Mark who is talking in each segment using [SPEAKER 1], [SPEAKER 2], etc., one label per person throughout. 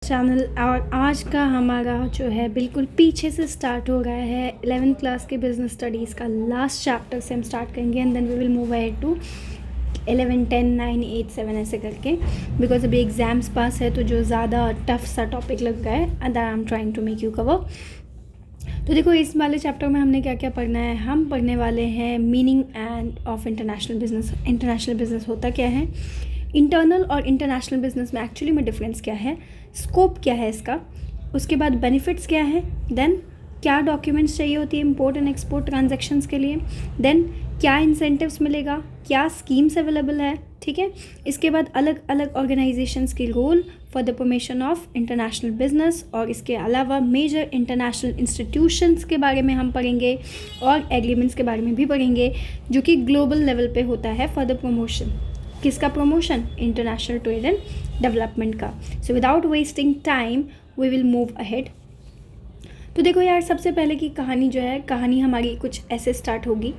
[SPEAKER 1] Channel. और आज का हमारा जो है बिल्कुल पीछे से स्टार्ट हो रहा है। 11th क्लास के बिजनेस स्टडीज़ का लास्ट चैप्टर से हम स्टार्ट करेंगे and then we will move ahead to 11, 10, 9, 8, 7 ऐसे करके, बिकॉज अभी एग्ज़ाम्स पास है तो जो ज़्यादा टफ सा टॉपिक लग रहा है and that I am trying to make you cover. तो देखो, इस वाले चैप्टर में हमने क्या क्या पढ़ना है। हम पढ़ने वाले हैं meaning end of international business. International business होता क्या है, इंटरनल और इंटरनेशनल बिजनेस में एक्चुअली में डिफरेंस क्या है, स्कोप क्या है इसका, उसके बाद बेनिफिट्स क्या है, देन क्या डॉक्यूमेंट्स चाहिए होती है इम्पोर्ट एंड एक्सपोर्ट ट्रांजैक्शंस के लिए, देन क्या इंसेंटिव्स मिलेगा, क्या स्कीम्स अवेलेबल है, ठीक है। इसके बाद अलग अलग ऑर्गेनाइजेशंस की role for the promotion of international business, और इसके अलावा मेजर इंटरनेशनल इंस्टीट्यूशंस के बारे में हम पढ़ेंगे और एग्रीमेंट्स के बारे में भी पढ़ेंगे जो कि ग्लोबल लेवल पे होता है फॉर द प्रमोशन। किसका promotion? International trade and development का। So without wasting time we will move ahead. तो देखो यार, सबसे पहले की कहानी जो है, कहानी हमारी कुछ ऐसे स्टार्ट होगी।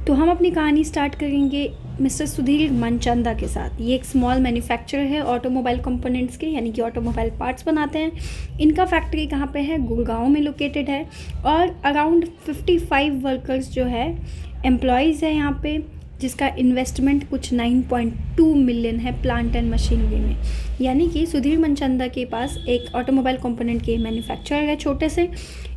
[SPEAKER 1] तो हम अपनी कहानी स्टार्ट करेंगे मिस्टर सुधीर मनचंदा के साथ। ये एक स्मॉल मैन्युफैक्चरर है ऑटोमोबाइल कंपोनेंट्स के, यानी कि ऑटोमोबाइल पार्ट्स बनाते हैं। इनका फैक्ट्री कहाँ पे है? गुड़गांव में लोकेटेड है। और अराउंड 55 वर्कर्स जो है एम्प्लॉयज़ है यहाँ पे, जिसका इन्वेस्टमेंट कुछ 9.2 मिलियन है प्लांट एंड मशीनरी में। यानी कि सुधीर मनचंदा के पास एक ऑटोमोबाइल कंपोनेंट के मैन्युफैक्चरर है छोटे से।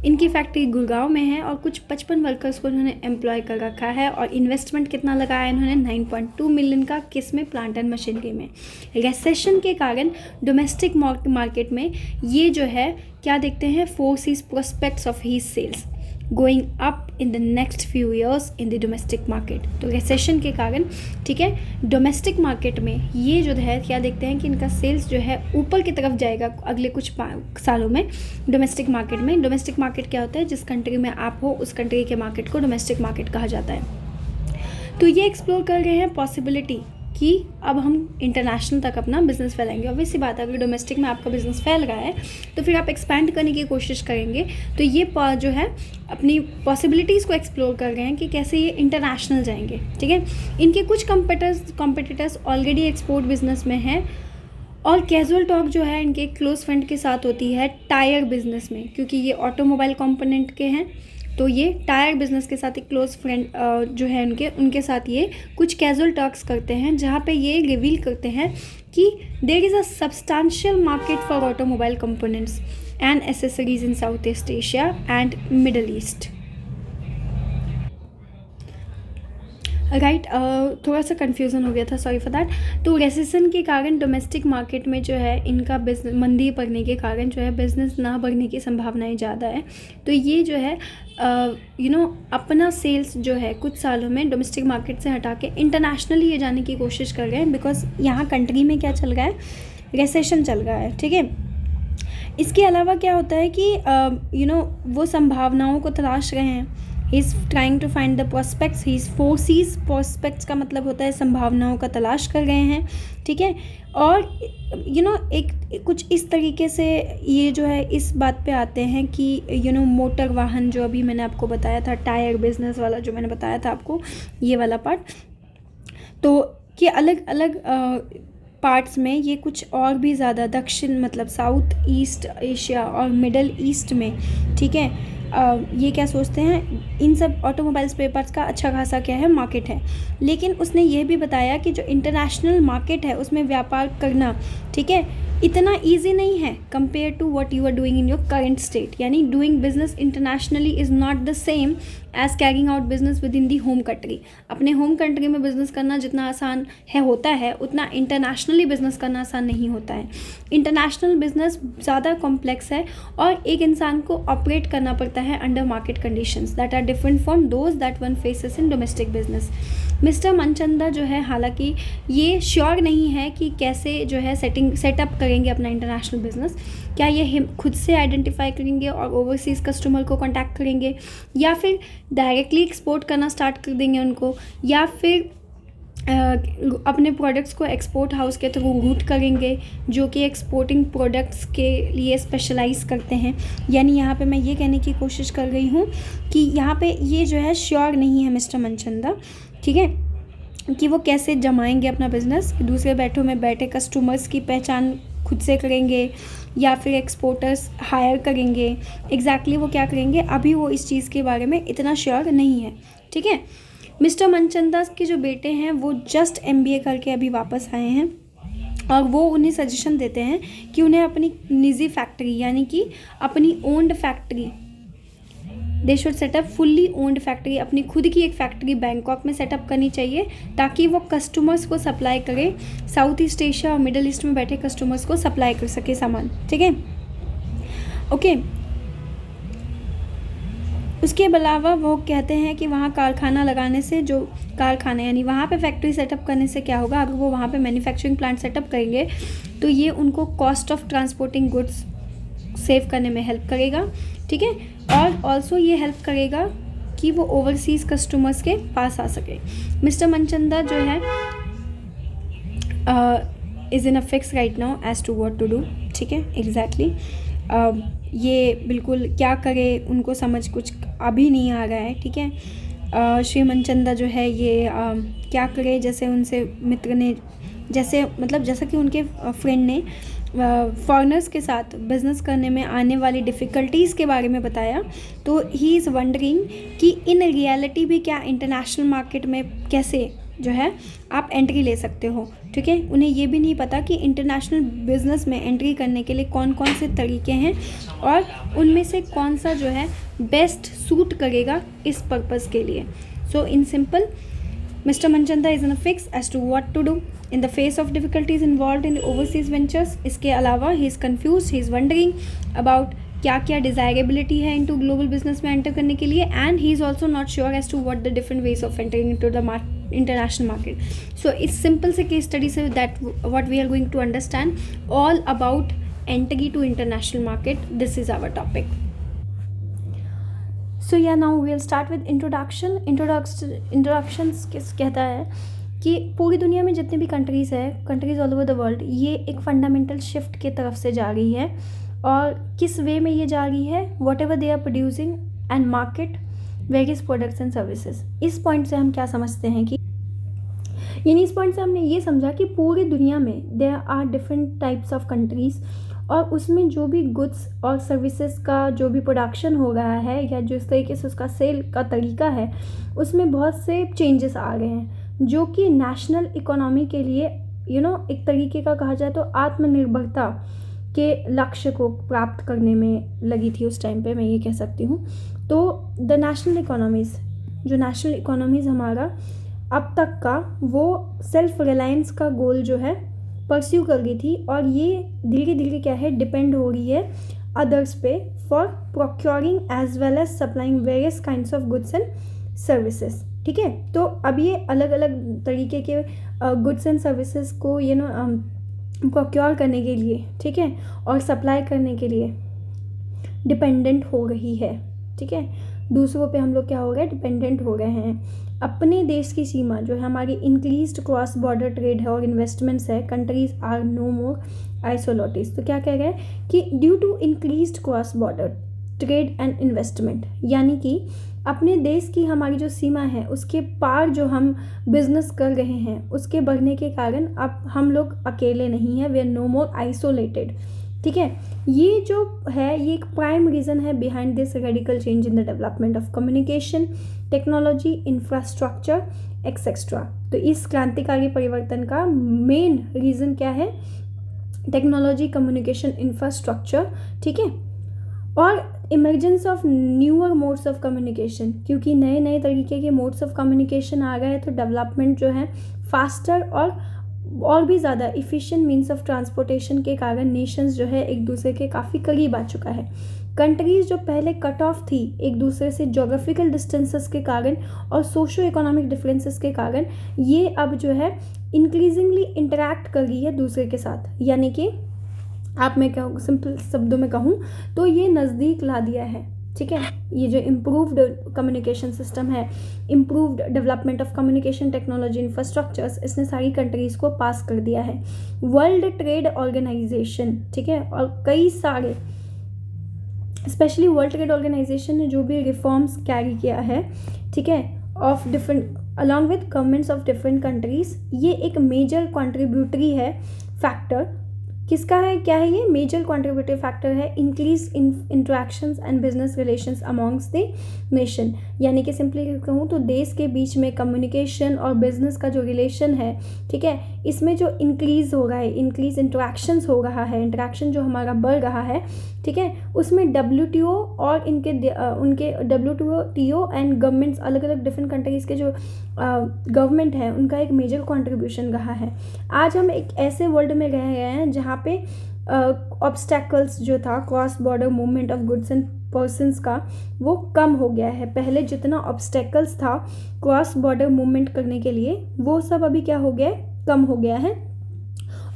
[SPEAKER 1] इनकी फैक्ट्री गुड़गांव में है और कुछ 55 वर्कर्स को इन्होंने एम्प्लॉय कर रखा है। और इन्वेस्टमेंट कितना लगाया इन्होंने? 9.2 मिलियन का। किस में? प्लांट एंड मशीनरी में। रिसेशन के कारण डोमेस्टिक मार्केट में ये जो है क्या देखते हैं, foresees prospects of his sales going up in the next few years in the domestic market. तो रिसेशन के कारण, ठीक है, डोमेस्टिक मार्केट में ये जो है क्या देखते हैं कि इनका सेल्स जो है ऊपर की तरफ जाएगा अगले कुछ सालों में डोमेस्टिक मार्केट में। डोमेस्टिक मार्केट क्या होता है? जिस कंट्री में आप हो उस कंट्री के मार्केट को डोमेस्टिक मार्केट कहा जाता है। तो ये एक्सप्लोर कर रहे हैं पॉसिबिलिटी कि अब हम इंटरनेशनल तक अपना बिजनेस फैलाएंगे। ऑब्वियस सी बात है, अगर डोमेस्टिक में आपका बिजनेस फैल रहा है तो फिर आप एक्सपैंड करने की कोशिश करेंगे। तो ये जो है अपनी पॉसिबिलिटीज़ को एक्सप्लोर कर रहे हैं कि कैसे ये इंटरनेशनल जाएंगे, ठीक है। इनके कुछ कॉम्पिटिटर्स ऑलरेडी एक्सपोर्ट बिजनेस में हैं। और कैजुअल टॉक जो है इनके क्लोज फ्रेंड के साथ होती है टायर बिजनेस में, क्योंकि ये ऑटोमोबाइल कंपोनेंट के हैं। तो ये टायर बिजनेस के साथ एक क्लोज फ्रेंड जो है उनके साथ ये कुछ कैजुअल टॉक्स करते हैं, जहाँ पे ये रिवील करते हैं कि there is a substantial market for automobile components and accessories in South East Asia and Middle East. Right, थोड़ा सा कन्फ्यूज़न हो गया था, सॉरी फॉर दैट। तो रेसेसन के कारण डोमेस्टिक मार्केट में जो है इनका बिजनेस मंदी पड़ने के कारण जो है बिज़नेस ना बढ़ने की संभावनाएं ज़्यादा है। तो ये जो है अपना सेल्स जो है कुछ सालों में डोमेस्टिक मार्केट से हटा के इंटरनेशनली ये जाने की कोशिश कर रहे हैं, बिकॉज यहाँ कंट्री में क्या चल रहा है? रेसेशन चल रहा है, ठीक है। इसके अलावा क्या होता है कि वो संभावनाओं को तलाश रहे हैं। He is trying to find the prospects, he is foresees. Prospects का मतलब होता है संभावनाओं का तलाश कर रहे हैं, ठीक है। और एक कुछ इस तरीके से ये जो है इस बात पे आते हैं कि मोटर वाहन, जो अभी मैंने आपको बताया था, टायर बिजनेस वाला जो मैंने बताया था आपको, ये वाला पार्ट, तो कि अलग अलग पार्ट्स में ये कुछ और भी ज़्यादा दक्षिण मतलब साउथ ईस्ट एशिया और मिडल ईस्ट में, ठीक है, ये क्या सोचते हैं, इन सब ऑटोमोबाइल स्पेयर पार्ट्स का अच्छा खासा क्या है, मार्केट है। लेकिन उसने ये भी बताया कि जो इंटरनेशनल मार्केट है उसमें व्यापार करना, ठीक है, इतना ईजी नहीं है compare to what you are doing in your current state. यानी doing business internationally is not the same as carrying out business within the home country. अपने होम कंट्री में बिजनेस करना जितना आसान है होता है, उतना इंटरनेशनली बिजनेस करना आसान नहीं होता है। इंटरनेशनल बिजनेस ज़्यादा कॉम्प्लेक्स है और एक इंसान को ऑपरेट करना पड़ता है under market conditions that are different from those that one faces in domestic business. Mister Manchanda जो है हालांकि ये श्योर नहीं है कि कैसे जो है सेटअप करेंगे अपना इंटरनेशनल बिजनेस। क्या ये खुद से आइडेंटिफाई करेंगे और ओवरसीज़ कस्टमर को कांटेक्ट करेंगे, या फिर डायरेक्टली एक्सपोर्ट करना स्टार्ट कर देंगे उनको, या फिर अपने प्रोडक्ट्स को एक्सपोर्ट हाउस के थ्रू रूट करेंगे जो कि एक्सपोर्टिंग प्रोडक्ट्स के लिए स्पेशलाइज़ करते हैं। यानी यहाँ पे मैं ये कहने की कोशिश कर रही हूँ कि यहाँ पे ये जो है श्योर नहीं है मिस्टर मनचंदा, ठीक है, कि वो कैसे जमाएंगे अपना बिजनेस, दूसरे बैठे कस्टमर्स की पहचान खुद से करेंगे या फिर एक्सपोर्टर्स हायर करेंगे, एग्जैक्टली वो क्या करेंगे अभी वो इस चीज़ के बारे में इतना श्योर नहीं है। ठीक है, मिस्टर मनचंदा के जो बेटे हैं वो जस्ट MBA करके अभी वापस आए हैं और वो उन्हें सजेशन देते हैं कि उन्हें अपनी निजी फैक्ट्री यानी कि अपनी owned factory, they should setup fully owned factory, अपनी खुद की एक फैक्ट्री बैंकॉक में सेटअप करनी चाहिए ताकि वो कस्टमर्स को सप्लाई करे, साउथ ईस्ट एशिया और मिडल ईस्ट में बैठे कस्टमर्स को सप्लाई कर सके सामान। ठीक है, ओके। उसके अलावा वो कहते हैं कि वहाँ कारखाना लगाने से, जो कारखाना यानी वहाँ पे फैक्ट्री सेटअप करने से क्या होगा, अगर वो वहाँ पे मैन्युफैक्चरिंग प्लांट सेटअप करेंगे तो ये उनको cost of transporting goods save करने में हेल्प करेगा। ठीक है, और ऑल्सो ये हेल्प करेगा कि वो ओवरसीज़ कस्टमर्स के पास आ सके। मिस्टर मनचंदा जो है is in a fix right now as to what to do. ठीक है, एग्जैक्टली ये बिल्कुल क्या करे उनको समझ कुछ अभी नहीं आ रहा है। ठीक है, श्री मनचंदा जो है ये क्या करे, जैसे उनसे मित्र ने जैसा कि उनके फ्रेंड ने फॉरेनर्स के साथ बिज़नेस करने में आने वाली डिफ़िकल्टीज़ के बारे में बताया, तो ही इज़ वंडरिंग कि इन रियलिटी भी क्या इंटरनेशनल मार्केट में कैसे जो है आप एंट्री ले सकते हो। ठीक है, उन्हें ये भी नहीं पता कि इंटरनेशनल बिज़नेस में एंट्री करने के लिए कौन कौन से तरीके हैं और उनमें से कौन सा जो है बेस्ट सूट करेगा इस पर्पज़ के लिए। So in simple, Mr. Manchanda is in a fix as to what to do in the face of difficulties involved in overseas ventures. इसके अलावा he is confused, he is wondering about क्या क्या desirability है into global business में enter करने के लिए, and he is also not sure as to what the different ways of entering into the international market. So इस simple से case study से that what we are going to understand all about entry to international market. This is our topic. So yeah now we'll start with introductions कहता है कि पूरी दुनिया में जितने भी कंट्रीज़ है, countries all over the world, ये एक फंडामेंटल शिफ्ट की तरफ से जा रही है। और किस वे में ये जा रही है, whatever they are producing and market various products and services. इस पॉइंट से हम क्या समझते हैं कि यानी इस पॉइंट से हमने ये समझा कि पूरी दुनिया में there are different types of countries और उसमें जो भी गुड्स और सर्विसेज का जो भी प्रोडक्शन हो रहा है या जिस तरीके से उसका सेल का तरीका है, उसमें बहुत से चेंजेस आ गए हैं जो कि नेशनल इकोनॉमी के लिए एक तरीके का कहा जाए तो आत्मनिर्भरता के लक्ष्य को प्राप्त करने में लगी थी उस टाइम पे, मैं ये कह सकती हूँ। तो द नेशनल इकोनॉमीज़ हमारा अब तक का वो सेल्फ रिलायंस का गोल जो है परस्यू कर गई थी और ये धीरे धीरे क्या है डिपेंड हो रही है अदर्स पे for procuring as well as supplying various kinds of goods and services. ठीक है, तो अब ये अलग अलग तरीके के गुड्स एंड सर्विसेज को प्रोक्योर करने के लिए, ठीक है, और सप्लाई करने के लिए डिपेंडेंट हो रही है। ठीक है, दूसरों पे हम लोग क्या हो गए, डिपेंडेंट हो गए हैं। अपने देश की सीमा जो है हमारी इंक्रीज्ड क्रॉस बॉर्डर ट्रेड है और इन्वेस्टमेंट्स है, countries are no more isolated. तो क्या कह रहे हैं कि due to increased cross border trade and investment, यानी कि अपने देश की हमारी जो सीमा है उसके पार जो हम बिजनेस कर रहे हैं उसके बढ़ने के कारण अब हम लोग अकेले नहीं हैं, we are no more isolated. ठीक है, ये जो है ये एक प्राइम रीज़न है behind this radical change in the development of communication technology infrastructure etcetera. तो इस क्रांतिकारी परिवर्तन का मेन रीज़न क्या है, टेक्नोलॉजी कम्युनिकेशन इंफ्रास्ट्रक्चर। ठीक है, और emergence of newer modes of communication, क्योंकि नए नए तरीके के मोड्स ऑफ कम्युनिकेशन आ गए तो डेवलपमेंट जो है फास्टर और भी ज़्यादा इफ़िशिएंट मीन्स ऑफ ट्रांसपोर्टेशन के कारण नेशंस जो है एक दूसरे के काफ़ी करीब आ चुका है। कंट्रीज़ जो पहले कट ऑफ थी एक दूसरे से जोग्राफिकल डिस्टेंसेस के कारण और सोशो इकोनॉमिक डिफरेंसेस के कारण, ये अब जो है इंक्रीजिंगली इंटरैक्ट कर रही है दूसरे के साथ। यानी कि आप मैं कहूँ सिंपल शब्दों में कहूँ तो ये नज़दीक ला दिया है। ठीक है, ये जो इम्प्रूव्ड कम्युनिकेशन सिस्टम है, improved development of communication technology infrastructures, इसने सारी कंट्रीज़ को पास कर दिया है। वर्ल्ड ट्रेड ऑर्गेनाइजेशन, ठीक है, और कई सारे स्पेशली वर्ल्ड ट्रेड ऑर्गेनाइजेशन ने जो भी रिफॉर्म्स कैरी किया है, ठीक है, of different along with governments of different countries, ये एक मेजर कॉन्ट्रीब्यूटरी है फैक्टर किसका है, क्या है ये, मेजर कॉन्ट्रीब्यूटिव फैक्टर है increase in interactions and business relations amongst the nation. यानी कि सिंपली कहूँ तो देश के बीच में कम्युनिकेशन और बिजनेस का जो रिलेशन है, ठीक है, इसमें जो इंक्रीज हो रहा है, इंक्रीज इंट्रैक्शंस हो रहा है, इंट्रैक्शन जो हमारा बढ़ रहा है, ठीक है, उसमें WTO और उनके WTO एंड गवर्नमेंट्स, अलग अलग डिफरेंट कंट्रीज़ के जो गवर्नमेंट है उनका एक मेजर कंट्रीब्यूशन रहा है। आज हम एक ऐसे वर्ल्ड में रह गए हैं जहाँ पे ऑब्स्टैकल्स जो था cross border movement of goods and persons का, वो कम हो गया है। पहले जितना ऑब्स्टैकल्स था क्रॉस बॉर्डर मूवमेंट करने के लिए, वो सब अभी क्या हो गया है, कम हो गया है।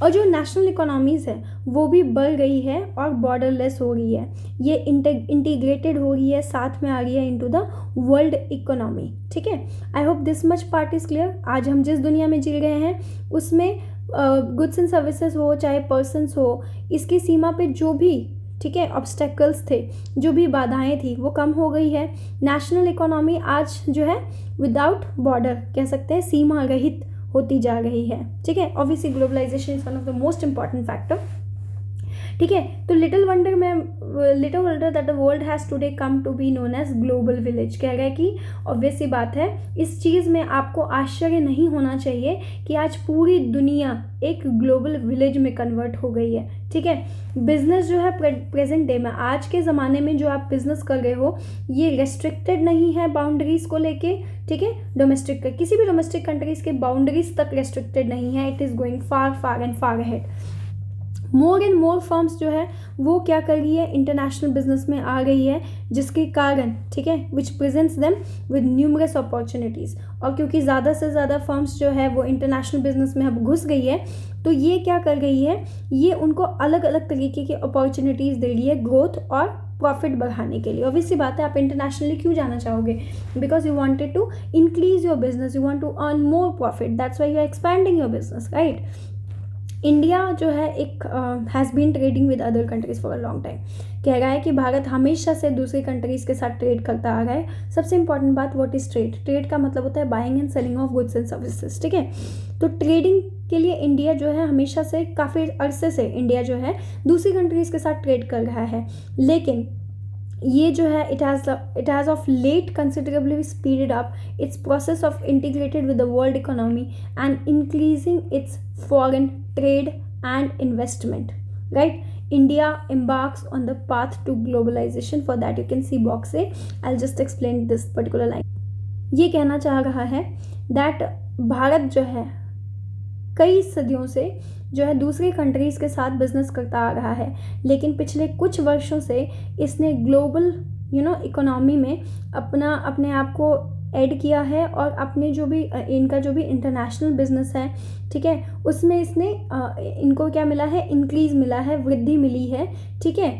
[SPEAKER 1] और जो नेशनल इकोनॉमीज़ है वो भी बढ़ गई है और बॉर्डरलेस हो रही है, ये इंटीग्रेटेड हो रही है, साथ में आ रही है इनटू द वर्ल्ड इकोनॉमी, ठीक है। I hope this much part is clear. आज हम जिस दुनिया में जी रहे हैं उसमें गुड्स एंड सर्विसेज हो चाहे पर्सनस हो, इसकी सीमा पे जो भी, ठीक है, ऑब्स्टेकल्स थे, जो भी बाधाएं थी, वो कम हो गई है। नेशनल इकोनॉमी आज जो है विदाउट बॉर्डर कह सकते हैं, सीमा रहित होती जा रही है, ठीक है। Obviously globalisation is one of the most important factor, ठीक है। तो little wonder that the world has today come to be known as global village. कह रहा है कि ऑब्वियस सी बात है, इस चीज़ में आपको आश्चर्य नहीं होना चाहिए कि आज पूरी दुनिया एक ग्लोबल विलेज में कन्वर्ट हो गई है, ठीक है। बिजनेस जो है प्रेजेंट डे में, आज के ज़माने में जो आप बिजनेस कर रहे हो, ये रेस्ट्रिक्टेड नहीं है बाउंड्रीज को लेके, ठीक है। डोमेस्टिक, किसी भी डोमेस्टिक कंट्रीज के बाउंड्रीज तक रेस्ट्रिक्टेड नहीं है। It is going far and far ahead. More and more firms जो है वो क्या कर रही है, इंटरनेशनल बिजनेस में आ गई है, जिसके कारण, ठीक है, which presents them with numerous opportunities. और क्योंकि ज़्यादा से ज़्यादा फर्म्स जो है वो इंटरनेशनल बिजनेस में अब घुस गई है, तो ये क्या कर गई है, ये उनको अलग अलग तरीके की अपॉर्चुनिटीज़ दे रही है ग्रोथ और प्रॉफिट बढ़ाने के लिए। ऑब्वियसली बात है, आप इंटरनेशनली क्यों जाना चाहोगे, because you wanted to increase your business, you want to earn more profit, that's why you are expanding your business, right. India जो है एक has been trading with other countries for a long time. कह रहा है कि भारत हमेशा से दूसरी कंट्रीज़ के साथ ट्रेड करता आ रहा है। सबसे इंपॉर्टेंट बात, व्हाट इज़ ट्रेड? ट्रेड का मतलब होता है buying and selling of goods and services, ठीक है। तो ट्रेडिंग के लिए इंडिया जो है हमेशा से, काफ़ी अरसे से इंडिया जो है दूसरी कंट्रीज़ के साथ ट्रेड कर रहा है, लेकिन ये जो है it has of late considerably speeded up its process of integrated with the world economy and increasing its foreign trade and investment, right. India embarks on the path to globalization. For that you can see box A. I'll just explain this particular line. ये कहना चाह रहा है that Bharat जो है कई सदियों से जो है दूसरी कंट्रीज़ के साथ बिजनेस करता आ रहा है, लेकिन पिछले कुछ वर्षों से इसने ग्लोबल इकोनॉमी में अपने आप को ऐड किया है, और अपने जो भी इनका जो भी इंटरनेशनल बिजनेस है, ठीक है, उसमें इसने इनको क्या मिला है, इंक्रीज मिला है, वृद्धि मिली है, ठीक है।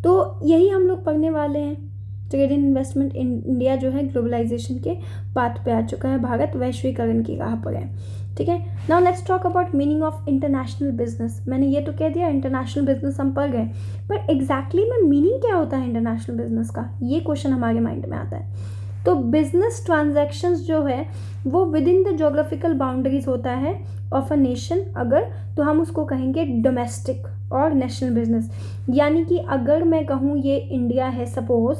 [SPEAKER 1] तो यही हम लोग पढ़ने वाले हैं। ट्रेड एंड इन्वेस्टमेंट, इंडिया जो है ग्लोबलाइजेशन के पाथ पे आ चुका है, भारत वैश्वीकरण की राह पर है, ठीक है। Now let's talk about meaning of international business. मैंने ये तो कह दिया इंटरनेशनल बिजनेस हम पढ़ गए, पर एग्जैक्टली में मीनिंग क्या होता है इंटरनेशनल बिजनेस का, ये क्वेश्चन हमारे माइंड में आता है। तो बिजनेस ट्रांजैक्शंस जो है वो with in the geographical boundaries होता है ऑफ अ नेशन, अगर तो हम उसको कहेंगे डोमेस्टिक और नेशनल बिजनेस। यानी कि अगर मैं कहूँ ये इंडिया है सपोज,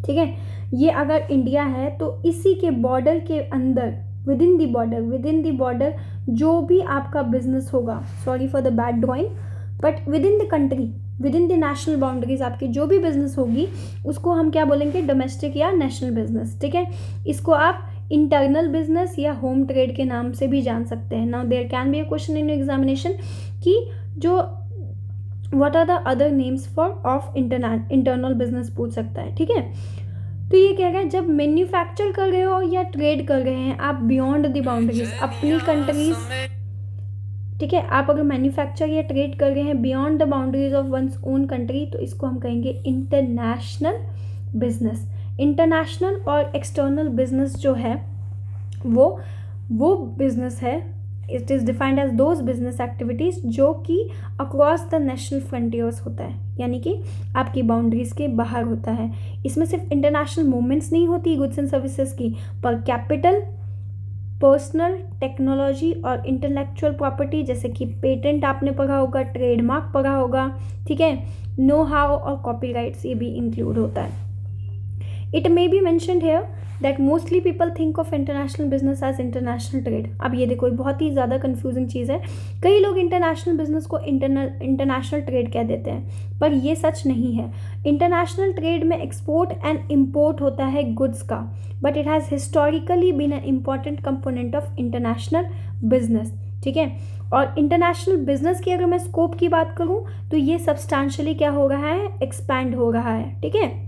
[SPEAKER 1] ठीक है, ये अगर इंडिया है तो इसी के बॉर्डर के अंदर, विद इन द बॉर्डर जो भी आपका बिजनेस होगा, sorry for the bad drawing, but with in the country, with in the national boundaries आपकी जो भी बिजनेस होगी उसको हम क्या बोलेंगे, डोमेस्टिक या नेशनल बिजनेस, ठीक है। इसको आप इंटरनल बिजनेस या होम ट्रेड के नाम से भी जान सकते हैं। Now there can be a question in examination कि जो what are the other names for of internal business पूछ सकता है, ठीक है। तो ये कह रहा है जब मैन्युफैक्चर कर रहे हो या ट्रेड कर रहे हैं आप बियॉन्ड द बाउंड्रीज, अपनी कंट्रीज, ठीक है, आप अगर मैन्युफैक्चर या ट्रेड कर रहे हैं beyond the boundaries of one's own country, तो इसको हम कहेंगे इंटरनेशनल बिजनेस। इंटरनेशनल और एक्सटर्नल बिजनेस जो है वो बिजनेस है, it is defined as those business activities जो कि अक्रॉस द नेशनल फ्रंटियर्स होता है, यानी कि आपकी बाउंड्रीज के बाहर होता है। इसमें सिर्फ इंटरनेशनल मूवमेंट्स नहीं होती गुड्स एंड सर्विसेज की, पर कैपिटल, पर्सनल, टेक्नोलॉजी और इंटेलेक्चुअल प्रॉपर्टी, जैसे कि पेटेंट आपने पढ़ा होगा, ट्रेडमार्क पढ़ा होगा, ठीक है, नो हाउ और कॉपीराइट्स ये भी इंक्लूड होता है. It may be mentioned here that mostly people think of international business as international trade. अब ये देखो, बहुत ही ज़्यादा कन्फ्यूजिंग चीज़ है. कई लोग इंटरनेशनल बिजनेस को इंटरनेशनल ट्रेड कह देते हैं, पर ये सच नहीं है. इंटरनेशनल ट्रेड में एक्सपोर्ट एंड इम्पोर्ट होता है गुड्स का, but it has historically been an important component of international business. ठीक है, और इंटरनेशनल बिजनेस की अगर मैं स्कोप की बात करूँ तो ये सब्सटैंशियली क्या हो रहा है, एक्सपैंड हो रहा है. ठीक है,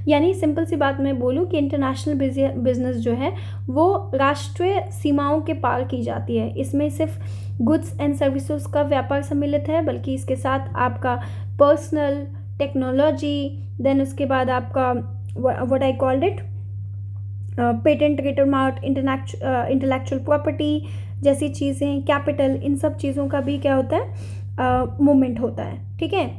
[SPEAKER 1] यानी सिंपल सी बात मैं बोलूँ कि इंटरनेशनल बिजनेस जो है वो राष्ट्रीय सीमाओं के पार की जाती है. इसमें सिर्फ गुड्स एंड सर्विसेज का व्यापार सम्मिलित है, बल्कि इसके साथ आपका पर्सनल, टेक्नोलॉजी, देन उसके बाद आपका what I called it patent, trademark, intellectual property जैसी चीज़ें, कैपिटल, इन सब चीज़ों का भी क्या होता है, मूवमेंट होता है. ठीक है,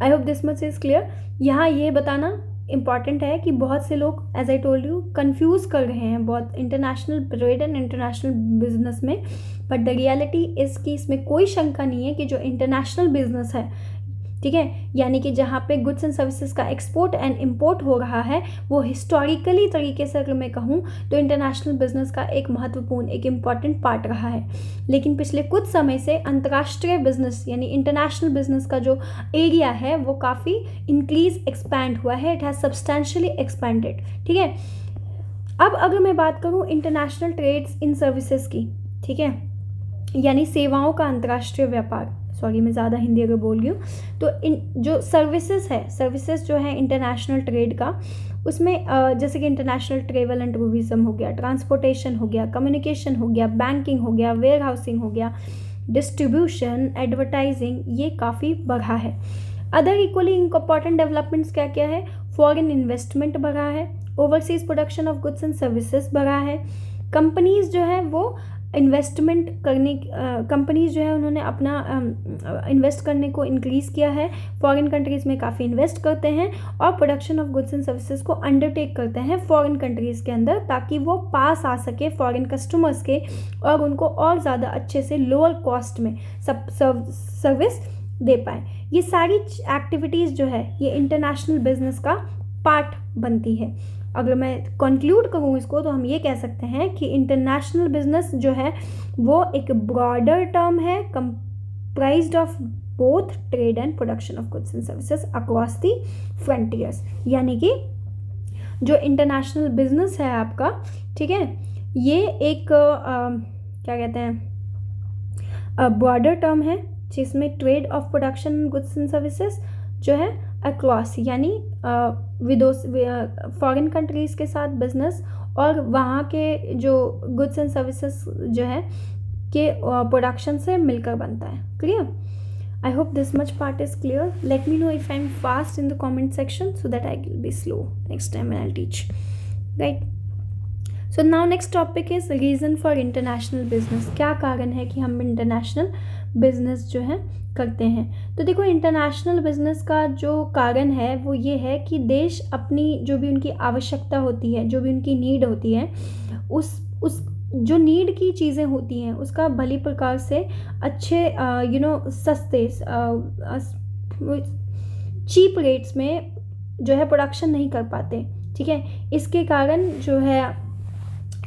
[SPEAKER 1] I hope this much is clear. यहाँ ये बताना इम्पॉर्टेंट है कि बहुत से लोग, as I told you, confuse कर रहे हैं बहुत international trade and international business में. बट द रियलिटी इज़ कि इसमें कोई शंका नहीं है कि जो इंटरनेशनल बिजनेस है, ठीक है, यानी कि जहाँ पे गुड्स एंड सर्विसेज का एक्सपोर्ट एंड इम्पोर्ट हो रहा है, वो हिस्टोरिकली तरीके से अगर मैं कहूँ तो इंटरनेशनल बिजनेस का एक महत्वपूर्ण, एक इम्पॉर्टेंट पार्ट रहा है. लेकिन पिछले कुछ समय से अंतर्राष्ट्रीय बिजनेस यानी इंटरनेशनल बिजनेस का जो एरिया है वो काफ़ी इंक्रीज, एक्सपैंड हुआ है. It has substantially expanded. ठीक है, अब अगर मैं बात करूँ इंटरनेशनल ट्रेड्स इन सर्विसेज की, ठीक है, यानी सेवाओं का अंतर्राष्ट्रीय व्यापार, सॉरी मैं ज़्यादा हिंदी अगर बोल रही हूँ, तो इन जो सर्विसेज है, सर्विसेज जो है इंटरनेशनल ट्रेड का, उसमें जैसे कि इंटरनेशनल ट्रेवल एंड टूरिज्म हो गया, ट्रांसपोर्टेशन हो गया, कम्युनिकेशन हो गया, बैंकिंग हो गया, वेयर हाउसिंग हो गया, डिस्ट्रीब्यूशन, एडवर्टाइजिंग, ये काफ़ी बढ़ा है. अदर इक्वली इम्पॉर्टेंट डेवलपमेंट्स क्या क्या है, फॉरेन इन्वेस्टमेंट बढ़ा है, overseas production of goods and services बढ़ा है, कंपनीज जो है वो इन्वेस्टमेंट करने, कंपनीज जो है उन्होंने अपना इन्वेस्ट करने को इंक्रीज़ किया है, फॉरेन कंट्रीज़ में काफ़ी इन्वेस्ट करते हैं और production of goods and services को अंडरटेक करते हैं फॉरेन कंट्रीज़ के अंदर, ताकि वो पास आ सके फॉरेन कस्टमर्स के और उनको और ज़्यादा अच्छे से लोअर कॉस्ट में सर्विस दे पाए. ये सारी एक्टिविटीज़ जो है ये इंटरनेशनल बिजनेस का पार्ट बनती है. अगर मैं कंक्लूड करूँ इसको तो हम ये कह सकते हैं कि इंटरनेशनल बिजनेस जो है वो एक ब्रॉडर टर्म है, comprised of both trade and production of goods and services across the frontiers. यानी कि जो इंटरनेशनल बिजनेस है आपका, ठीक है, ये एक क्या कहते हैं, ब्रॉडर टर्म है जिसमें trade off production goods and services जो है अक्रॉस, यानी विदोस फॉरेन कंट्रीज़ के साथ बिजनेस और वहाँ के जो गुड्स एंड सर्विसेज जो है के प्रोडक्शन से मिलकर बनता है. Clear? I hope this much part is clear. Let me know if I am fast in the comment section so that I will be slow next time when I teach. Right, so now next topic is reason for international business. क्या कारण है कि हम international business जो है करते हैं? तो देखो, इंटरनेशनल बिजनेस का जो कारण है वो ये है कि देश अपनी जो भी उनकी आवश्यकता होती है, जो भी उनकी नीड होती है, उस जो नीड की चीज़ें होती हैं उसका भली प्रकार से अच्छे सस्ते चीप रेट्स में जो है प्रोडक्शन नहीं कर पाते. ठीक है, इसके कारण जो है,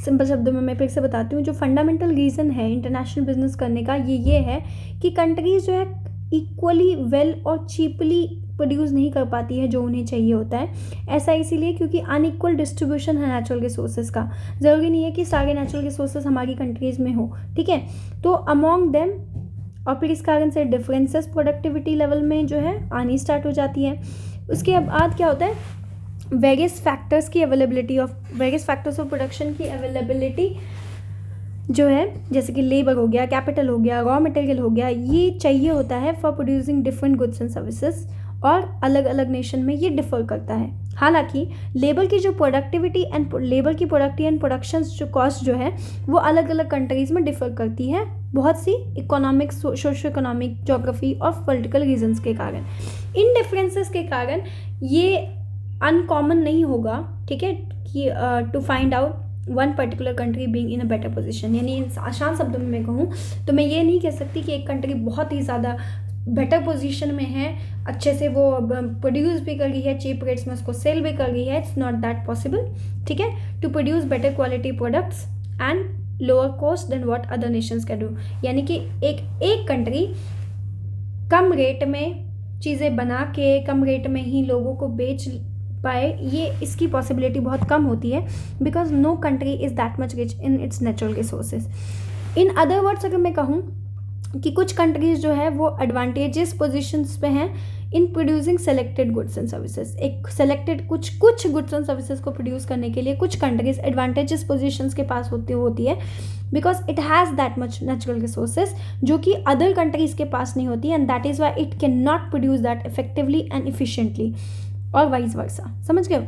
[SPEAKER 1] सिंपल शब्दों में मैं फिर से बताती हूँ, जो फंडामेंटल रीज़न है इंटरनेशनल बिजनेस करने का ये है कि कंट्रीज़ जो है इक्वली वेल और चीपली प्रोड्यूस नहीं कर पाती है जो उन्हें चाहिए होता है. ऐसा इसीलिए क्योंकि अनइक्वल डिस्ट्रीब्यूशन है नेचुरल रिसोर्सेज का. ज़रूरी नहीं है कि सारे नेचुरल रिसोर्सेज हमारी कंट्रीज़ में हो. ठीक है, तो अमॉन्ग देम, और फिर इस कारण से डिफरेंसेस प्रोडक्टिविटी लेवल में जो है आनी स्टार्ट हो जाती है. उसके बाद क्या होता है, वेरियस फैक्टर्स की availability of various factors of production की अवेलेबिलिटी जो है, जैसे कि लेबर हो गया, कैपिटल हो गया, रॉ मटेरियल हो गया, ये चाहिए होता है for producing different goods and services, और अलग अलग नेशन में ये डिफर करता है. हालांकि लेबर की जो प्रोडक्टिविटी एंड लेबर की प्रोडक्टिव एंड प्रोडक्शन जो कॉस्ट जो है वो अलग अलग कंट्रीज़ में डिफर करती है, बहुत सी इकोनॉमिक, सोशो इकोनॉमिक, जोग्राफी और पॉलिटिकल रीजंस के कारण. इन डिफरेंसेस के कारण ये अनकॉमन नहीं होगा, ठीक है, कि to find out one particular country being in a better position. यानी आसान शब्दों में मैं कहूँ तो मैं ये नहीं कह सकती कि एक कंट्री बहुत ही ज़्यादा बेटर पोजीशन में है, अच्छे से वो प्रोड्यूस भी कर रही है, चीप रेट्स में उसको सेल भी कर रही है। इट्स नॉट दैट पॉसिबल, ठीक है, to produce better quality products and lower cost than what other nations can do. यानी कि एक कंट्री कम रेट में चीज़ें बना के कम रेट में ही लोगों को बेच पाए, ये इसकी पॉसिबिलिटी बहुत कम होती है, because no country is that much rich in its natural resources. In other words अगर मैं कहूँ कि कुछ कंट्रीज जो है वो एडवांटेजेस पोजीशंस पे हैं in producing selected goods and services. एक सेलेक्टेड कुछ गुड्स एंड सर्विसेज को प्रोड्यूस करने के लिए कुछ कंट्रीज एडवांटेजेस पोजीशंस के पास होती है, because it has that much natural resources जो कि अदर कंट्रीज के पास नहीं होती, and that is why it can not produce that effectively and efficiently, और वाइस वर्सा। समझ गए?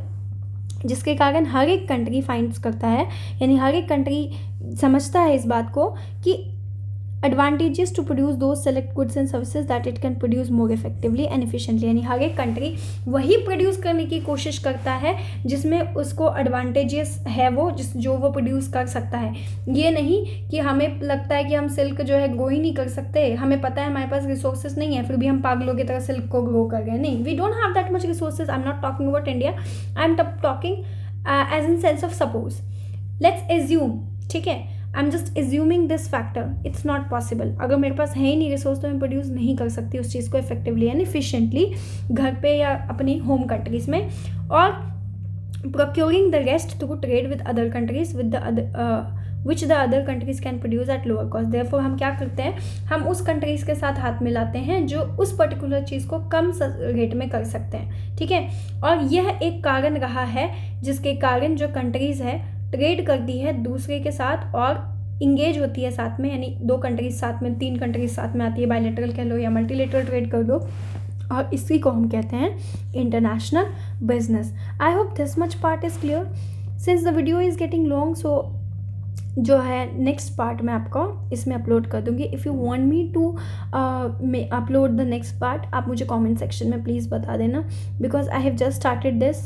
[SPEAKER 1] जिसके कारण हर एक कंट्री फाइंड्स करता है, यानी हर एक कंट्री समझता है इस बात को कि advantages to produce those select goods and services that it can produce more effectively and efficiently। यानी हर एक कंट्री वही प्रोड्यूस करने की कोशिश करता है जिसमें उसको एडवांटेजेस है, वो जो वो प्रोड्यूस कर सकता है। ये नहीं कि हमें लगता है कि हम सिल्क जो है ग्रो ही नहीं कर सकते, हमें पता है हमारे पास रिसोर्सेज नहीं है, फिर भी हम पागलों की तरह सिल्क को ग्रो कर रहे हैं। नहीं, we don't have that much resources. I am not talking about India, I am talking as in sense of suppose, let's assume, ठीक है, I am just assuming this factor, it's not possible. अगर मेरे पास है ही नहीं resource तो मैं produce नहीं कर सकती उस चीज़ को इफेक्टिवली एंड एफिशिएंटली घर पे या अपनी होम कंट्रीज़ में, और procuring the rest to trade with other countries with which the other countries can produce at lower cost. Therefore हम क्या करते हैं, हम उस कंट्रीज़ के साथ हाथ मिलाते हैं जो उस पर्टिकुलर चीज़ को कम रेट में कर सकते हैं, ठीक है। और यह एक कारण रहा है जिसके कारण जो कंट्रीज़ है ट्रेड करती है दूसरे के साथ और इंगेज होती है साथ में, यानी दो कंट्रीज साथ में, 3 कंट्रीज साथ में आती है, बायलैटरल कह लो या मल्टीलेटरल ट्रेड कर लो, और इसी को हम कहते हैं international business. I hope this much part is clear. Since the video is getting long, so जो है नेक्स्ट पार्ट मैं आपको इसमें अपलोड कर दूँगी। If you want me to upload the next part, आप मुझे कमेंट सेक्शन में प्लीज़ बता देना, because I have just started this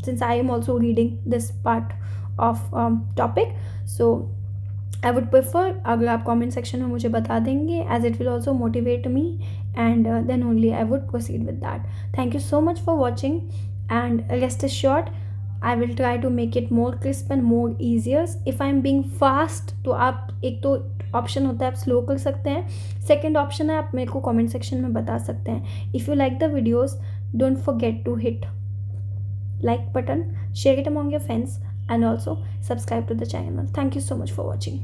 [SPEAKER 1] since I am also reading this part of topic. So I would prefer अगर आप comment section में मुझे बता देंगे, as it will also motivate me, and then only I would proceed with that. Thank you so much for watching, and rest assured I will try to make it more crisp and more easier. If I am being fast, तो आप एक तो option होता है आप slow कर सकते हैं, सेकेंड ऑप्शन है आप मेरे को कमेंट सेक्शन में बता सकते हैं। If you like the videos, don't forget to hit like button, share it among your friends, and also subscribe to the channel. Thank you so much for watching.